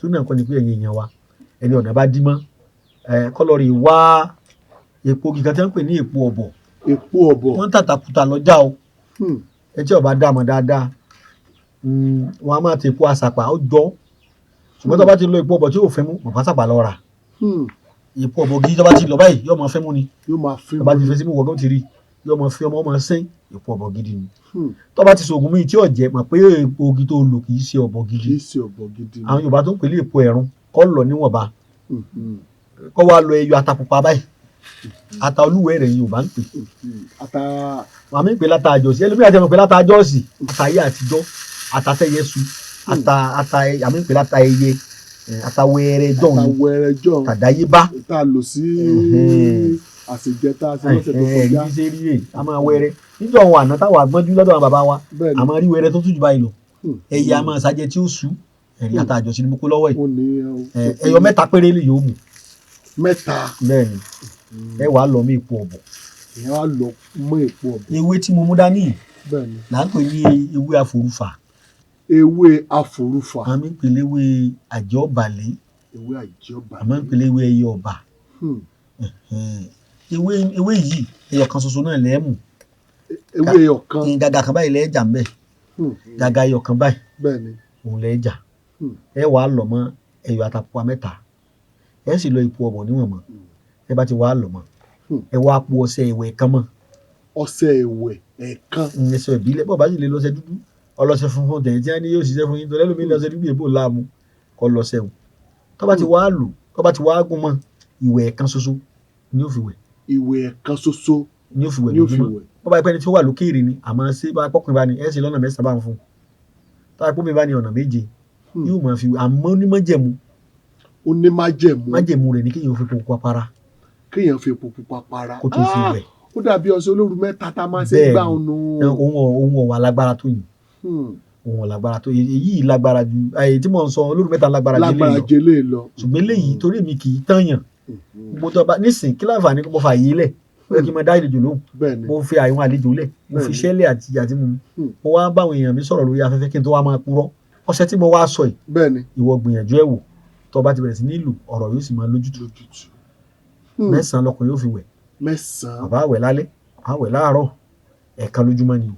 tó náà kọ́ ni pé ẹ̀yin èèyàn wa ẹni ọ̀nà bá dí mọ́ kọ́lọ́rì wá epo gíga tí wọ́n ń pè ní epo ọ̀bọ̀. Epo ọ̀bọ̀. Wọ́n ń tàtàkùtà lọ́jà o. Ẹ tí ọba dá mọ̀ dáadáa wọn a máa ti epo àsàpà ó jọ ṣùgbọ́n tó bá ti lo epo ọ̀bọ̀ tí yóò fẹ́ mú bàbá àsàpà lọ rà. Epo ọ̀bọ̀ gidi tó bá ti lọ báyìí yóò máa fẹ́ mú ni. Yóò máa fẹ́ mú. Tó bá ti fẹ́ sí mú wọ́gán ti rí yóò máa fi ọmọ sẹ́yìn epo ọ̀bọ̀ gidi ni. Tó bá ti sògùn míì tí ọ̀jẹ̀ mọ̀ pé epo gidi tó lò kì í ṣe ọ̀bọ̀ gidi. Kì í ṣe ọ̀bọ̀ gidi. Àwọn Yorùbá tó ń pè ní epo ẹ̀rún kọ́ lọ níwọ̀nba kọ́ wá lọ ẹyọ ata pupa báyìí ata olúwẹ̀ rẹ̀ Yorùbá ń pè. Màmí ń pè láta àjọsí ẹlòmíràn ti mọ̀ pé láta àjọsí ata ayé àtijọ́ ata tẹ́yẹ su ata àmì ń pè láta ẹyẹ ata wẹ́rẹ́ jọ̀hún tàdáyébá. Tá a lò sí àṣejẹta àti lọ́sẹ̀ tó kọjá. Ẹ̀ẹ́dì ṣe rí rè a máa wẹ́rẹ́ níjọ́ àwọn àná táwọn àgbọ́njú lọ́dọ̀ àwọn bàbá wa a máa rí wẹ́rẹ́ tó tún jù báyìí lọ ẹyẹ a máa ṣàjẹ tí ó sú ẹ̀rí ata àjọsí ni mo kó lọ́wọ́ yìí ẹyọ mẹ́ta péré lè yóò mú. Mẹ́ta. Bẹ́ẹ̀ni ẹ wàá lọ mọ epo ọ̀bọ̀. Ìyẹn wàá lọ mọ epo ọ̀bọ̀. Ewé tí mo mú dání yìí bẹ́ẹ̀ni là ń pè ní ewé àforúfà. Ewé àforúfà. A máa ń pè léwé àjọbàlé. Ewé àjọbàlé. A máa ń pè léwé ẹyẹ ọba. Ewé yìí ẹyọ kan ṣoṣo náà lẹ́ẹ̀mù. Ewé ẹyọ kan. Gàgà kan báyìí lẹ́ẹ̀jà ń bẹ̀. Gàgà ẹyọ kan báyìí. Bẹ́ẹ̀ni. Òun lẹ́ẹ̀jà. Ẹ wàá lọ mọ ẹyọ atapupa mẹ́ta. Ẹ sì lọ epo ọ̀bọ̀ níwọ̀n mọ́. Ẹ bá ti wàá lọ mọ́. Ẹ wá po ọṣẹ ìwẹ̀ kan mọ́. Ọṣẹ ìwẹ̀ ẹ̀kan. Ẹṣẹ ìbílẹ̀ bọ́ọ̀ bá sì lè lọ́ṣẹ dúdú ọlọ́ṣẹ funfun tẹ̀yìn tí wọ́n ní yóò ṣiṣẹ́ fún yín tó lẹ́lòmíì lọ́ṣẹ dúdú èbó láàmú kọ́ lọ́ṣẹ o. Tó bá ti wàá lò tó bá ti wàá gún mọ́ ìwẹ̀ ẹ̀kan ṣoṣo ni ó fi wẹ̀. Ìwẹ̀ ẹ̀kan ṣoṣo ni ó fi wẹ̀ lójúmọ́. Bọ́ bá yẹ pé ẹni tí ó wà lókèèrè ni àmọ́ ṣé bá pọ́kùnrin bá ní ẹ̀ ṣe lọ́nà mẹ́sàn-án bá ń fún. Tó bá pọ́kùnrin bá ní ọ̀nà méje yóò máa fi àmọ́ onímọ̀jẹ̀mú. Májẹ̀mú rẹ̀ ni kéèyàn fi epo pupa para. Kéèyàn fi epo pupa para. Kó tó fi wẹ̀. Ó dàbí ọṣẹ olóru mẹ́ta tá a máa ṣe gbà ọ̀nù. Ohun ọ̀wà lágbára tó yìí. Ohun ọ̀làgbára tó yìí lágbára ju àyè tí mò ń sọ olóru mẹ́ta lágbára jẹ́lé lọ. Ṣùgbọ́n eléyìí torí mi kì í tànyàn. Mo tọ́ bá nísìn kí láǹfààní kó mo fà yé lẹ̀ ó yẹ kí n máa dá àlejò lóhùn. Mo fi àyè wọn àlejò lẹ̀ mo fi ṣẹ́lẹ̀ àti mu. Mo wá bá àwọn èèyàn mi sọ̀rọ̀ lórí afẹ́fẹ́ kí n tó wá máa purọ́. Ọṣẹ tí mo wá sọ yìí ìwọ gbìyànjú ẹ̀ wò tó bá ti bẹ̀rẹ̀ sí ní lò ọ̀rọ̀ yóò sì máa lójútùú. 9 lọkùnrin yóò fi wẹ̀. 9. Bàbá wẹ̀ lálẹ́ bàbá wẹ̀ láàárọ̀ ẹ̀ẹ̀kan lójúmọ́ ni o.